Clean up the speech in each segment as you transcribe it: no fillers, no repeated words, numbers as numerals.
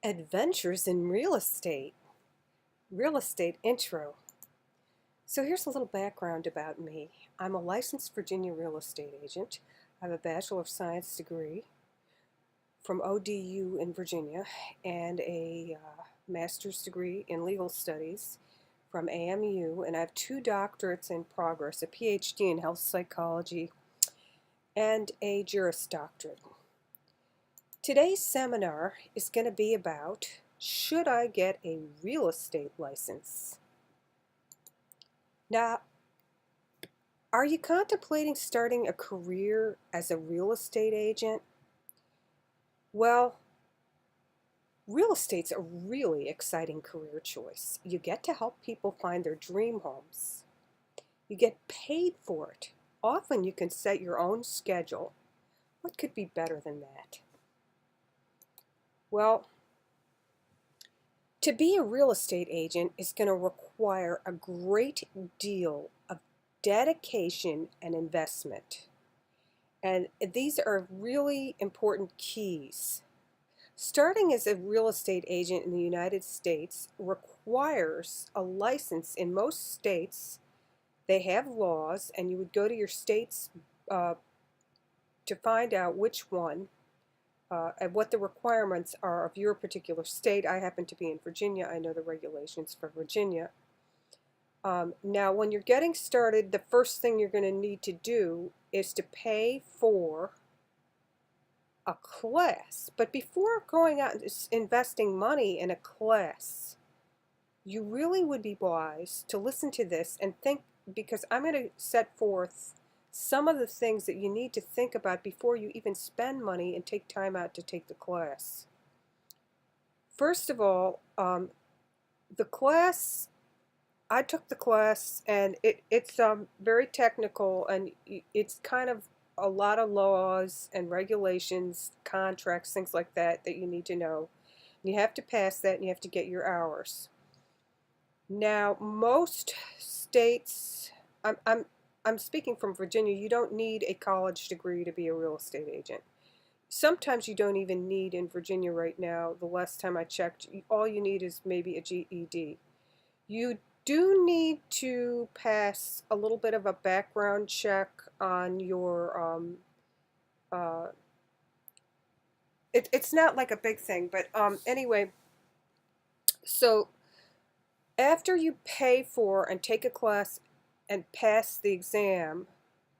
Adventures in real estate intro. So here's a little background about me. I'm a licensed Virginia real estate agent. I have a Bachelor of Science degree from ODU in Virginia and a master's degree in legal studies from AMU, and I have two doctorates in progress, a PhD in health psychology and a Juris Doctorate. Today's seminar is going to be about, should I get a real estate license? Now, are you contemplating starting a career as a real estate agent? Well, real estate's a really exciting career choice. You get to help people find their dream homes. You get paid for it. Often you can set your own schedule. What could be better than that? Well, to be a real estate agent is going to require a great deal of dedication and investment. And these are really important keys. Starting as a real estate agent in the United States requires a license in most states. They have laws, and you would go to your states to find out which one and what the requirements are of your particular state. I happen to be in Virginia. I know the regulations for Virginia. Now, when you're getting started, the first thing you're going to need to do is to pay for a class. But before going out and investing money in a class, you really would be wise to listen to this and think, because I'm going to set forth some of the things that you need to think about before you even spend money and take time out to take the class. First of all, the class, I took the class, and it's very technical, and it's kind of a lot of laws and regulations, contracts, things like that that you need to know. You have to pass that, and you have to get your hours. Now, most states, I'm speaking from Virginia, you don't need a college degree to be a real estate agent. Sometimes you don't even need in Virginia right now. The last time I checked, all you need is maybe a GED. You do need to pass a little bit of a background check on your, it's not like a big thing, but anyway, so after you pay for and take a class and pass the exam,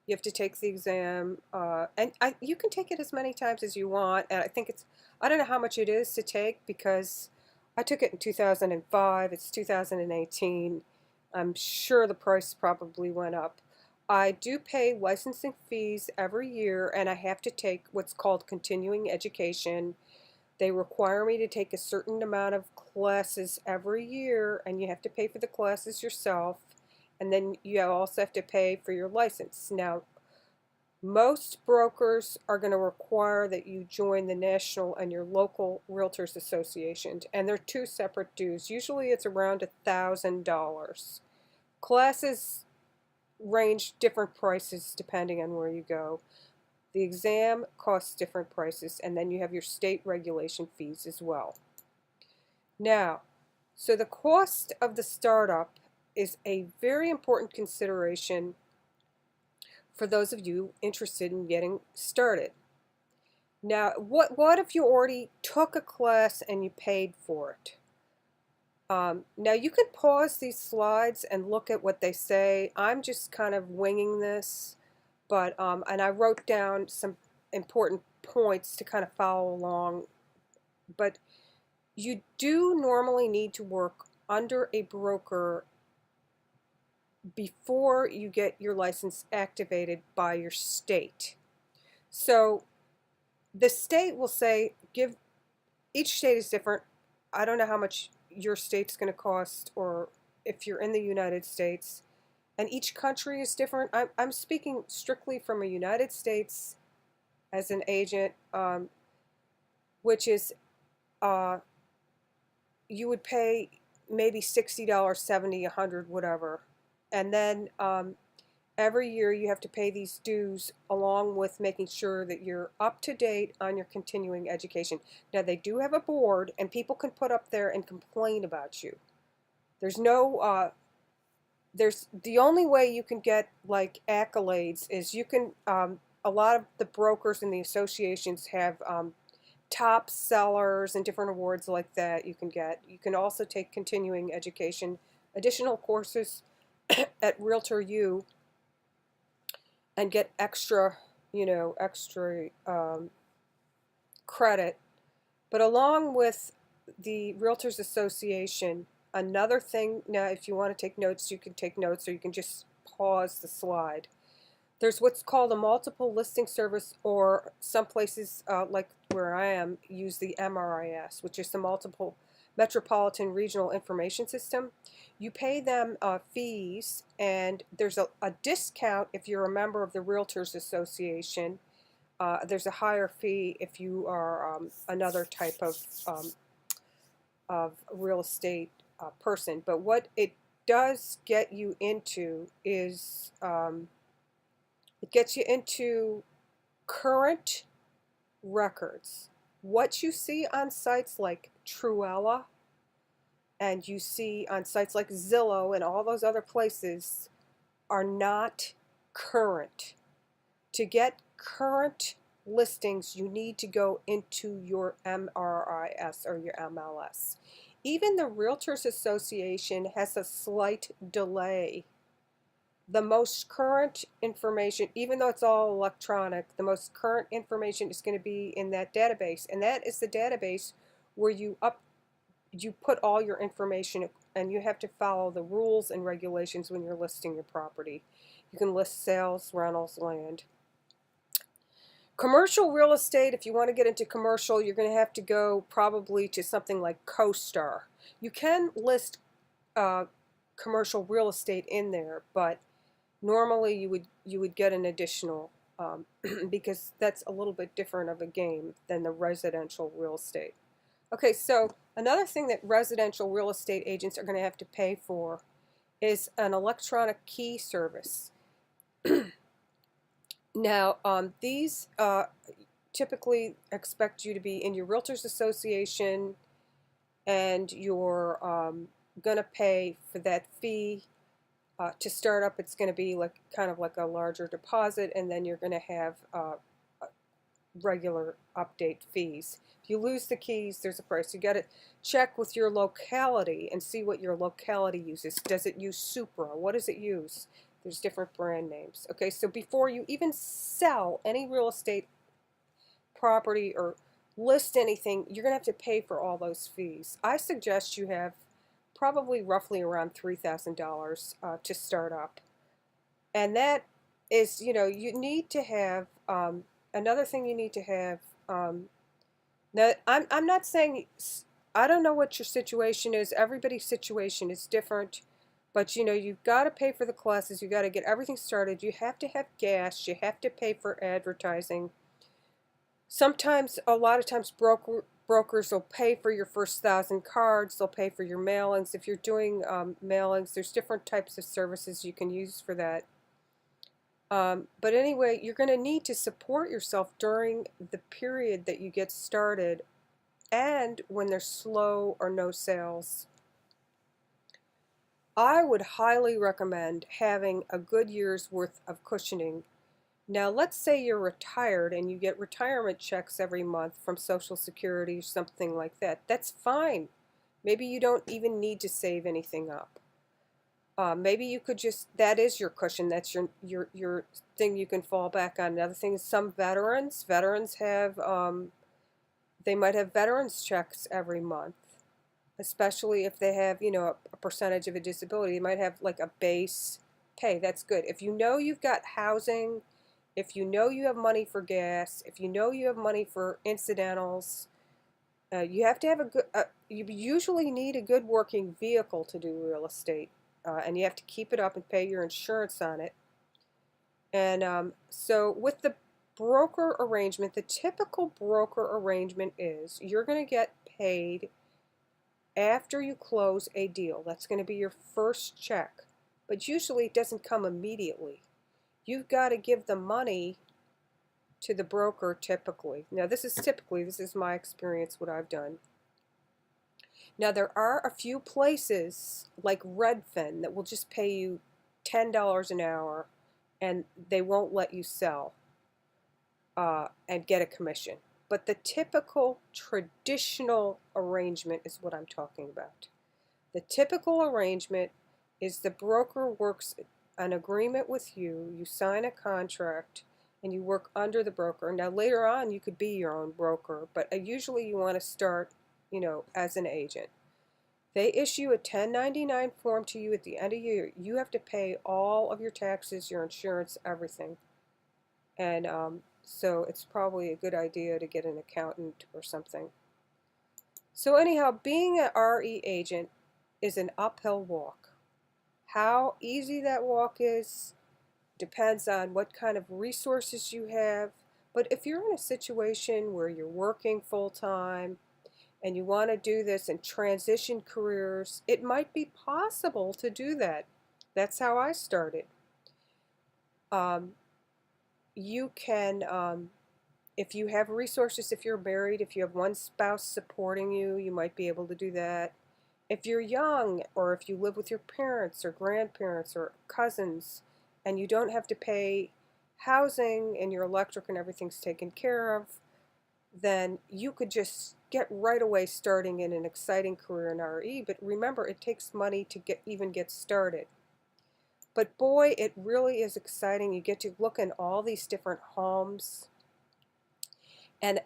you have to take the exam, and you can take it as many times as you want, and I don't know how much it is to take, because I took it in 2005, it's 2018. I'm sure the price probably went up. I do pay licensing fees every year, and I have to take what's called continuing education. They require me to take a certain amount of classes every year, and you have to pay for the classes yourself, and then you also have to pay for your license. Now, most brokers are going to require that you join the national and your local realtors association, and they're two separate dues. Usually it's around $1,000. Classes range different prices depending on where you go. The exam costs different prices, and then you have your state regulation fees as well. Now, so the cost of the startup is a very important consideration for those of you interested in getting started. Now, what if you already took a class and you paid for it? Now, you can pause these slides and look at what they say. I'm just kind of winging this, but and I wrote down some important points to kind of follow along. But you do normally need to work under a broker before you get your license activated by your state. So the state will say, each state is different. I don't know how much your state's going to cost, or if you're in the United States, and each country is different. I'm speaking strictly from a United States as an agent, which is you would pay maybe $60, $70, $100, whatever. And then every year you have to pay these dues along with making sure that you're up to date on your continuing education. Now they do have a board and people can put up there and complain about you. There's no there's the only way you can get like accolades is you can a lot of the brokers and the associations have top sellers and different awards like that you can get. You can also take continuing education, additional courses at Realtor U and get extra, extra credit. But along with the Realtors Association, another thing, now if you want to take notes, you can take notes or you can just pause the slide. There's what's called a multiple listing service, or some places like where I am use the MRIS, which is the multiple Metropolitan Regional Information System. You pay them fees, and there's a discount if you're a member of the Realtors Association. There's a higher fee if you are another type of real estate person. But what it does get you into is it gets you into current records. What you see on sites like Truella and you see on sites like Zillow and all those other places are not current. To get current listings, you need to go into your MRIS or your MLS. Even the Realtors Association has a slight delay. The most current information, even though it's all electronic, the most current information is going to be in that database, and that is the database where you put all your information, and you have to follow the rules and regulations when you're listing your property. You can list sales, rentals, land. Commercial real estate, if you want to get into commercial, you're going to have to go probably to something like CoStar. You can list commercial real estate in there, but normally you would get an additional because that's a little bit different of a game than the residential real estate. Okay, so another thing that residential real estate agents are going to have to pay for is an electronic key service. Now, these typically expect you to be in your Realtors Association, and you're going to pay for that fee. To start up, it's going to be like kind of like a larger deposit, and then you're going to have regular update fees. If you lose the keys, there's a price. You got to check with your locality and see what your locality uses. Does it use Supra? What does it use? There's different brand names. Okay, so before you even sell any real estate property or list anything, you're going to have to pay for all those fees. I suggest you have probably roughly around $3,000 to start up. And that is, you need to have, another thing you need to have, now I'm not saying, I don't know what your situation is, everybody's situation is different, but you've got to pay for the classes, you got to get everything started, you have to have gas, you have to pay for advertising. Sometimes, a lot of times, brokers will pay for your first 1,000 cards, they'll pay for your mailings. If you're doing mailings, there's different types of services you can use for that. But anyway, you're going to need to support yourself during the period that you get started and when there's slow or no sales. I would highly recommend having a good year's worth of cushioning. Now, let's say you're retired and you get retirement checks every month from Social Security or something like that. That's fine. Maybe you don't even need to save anything up. Maybe you could just, that is your cushion. That's your thing you can fall back on. Another thing is some veterans have, they might have veterans checks every month, especially if they have, a percentage of a disability. They might have like a base pay. That's good. If you know you've got housing, if you know you have money for gas, if you know you have money for incidentals, you have to have a good, you usually need a good working vehicle to do real estate, and you have to keep it up and pay your insurance on it. And so with the broker arrangement, the typical broker arrangement is you're going to get paid after you close a deal. That's going to be your first check, but usually it doesn't come immediately. you've got to give the money to the broker typically. Now this is my experience, what I've done. Now there are a few places like Redfin that will just pay you $10 an hour and they won't let you sell and get a commission. But the typical traditional arrangement is what I'm talking about. The typical arrangement is the broker works an agreement with you, you sign a contract, and you work under the broker. Now later on you could be your own broker, but usually you want to start, as an agent. They issue a 1099 form to you at the end of the year. You have to pay all of your taxes, your insurance, everything. And so it's probably a good idea to get an accountant or something. So anyhow, being an RE agent is an uphill walk. How easy that walk is depends on what kind of resources you have. But if you're in a situation where you're working full-time and you want to do this and transition careers, it might be possible to do that. That's how I started. You can, if you have resources, if you're married, if you have one spouse supporting you, you might be able to do that. If you're young, or if you live with your parents or grandparents or cousins, and you don't have to pay housing and your electric and everything's taken care of, then you could just get right away starting in an exciting career in RE. But remember, it takes money to even get started. But boy, it really is exciting. You get to look in all these different homes. And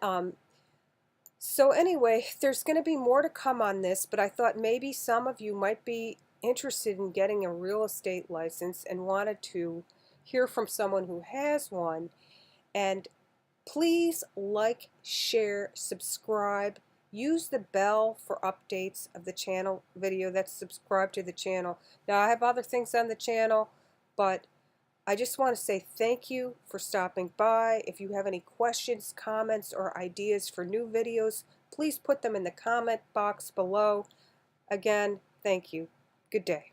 so anyway, there's going to be more to come on this, but I thought maybe some of you might be interested in getting a real estate license and wanted to hear from someone who has one. And please like, share, subscribe. Use the bell for updates of the channel video. That's subscribe to the channel. Now I have other things on the channel, but I just want to say thank you for stopping by. If you have any questions, comments, or ideas for new videos, please put them in the comment box below. Again, thank you. Good day.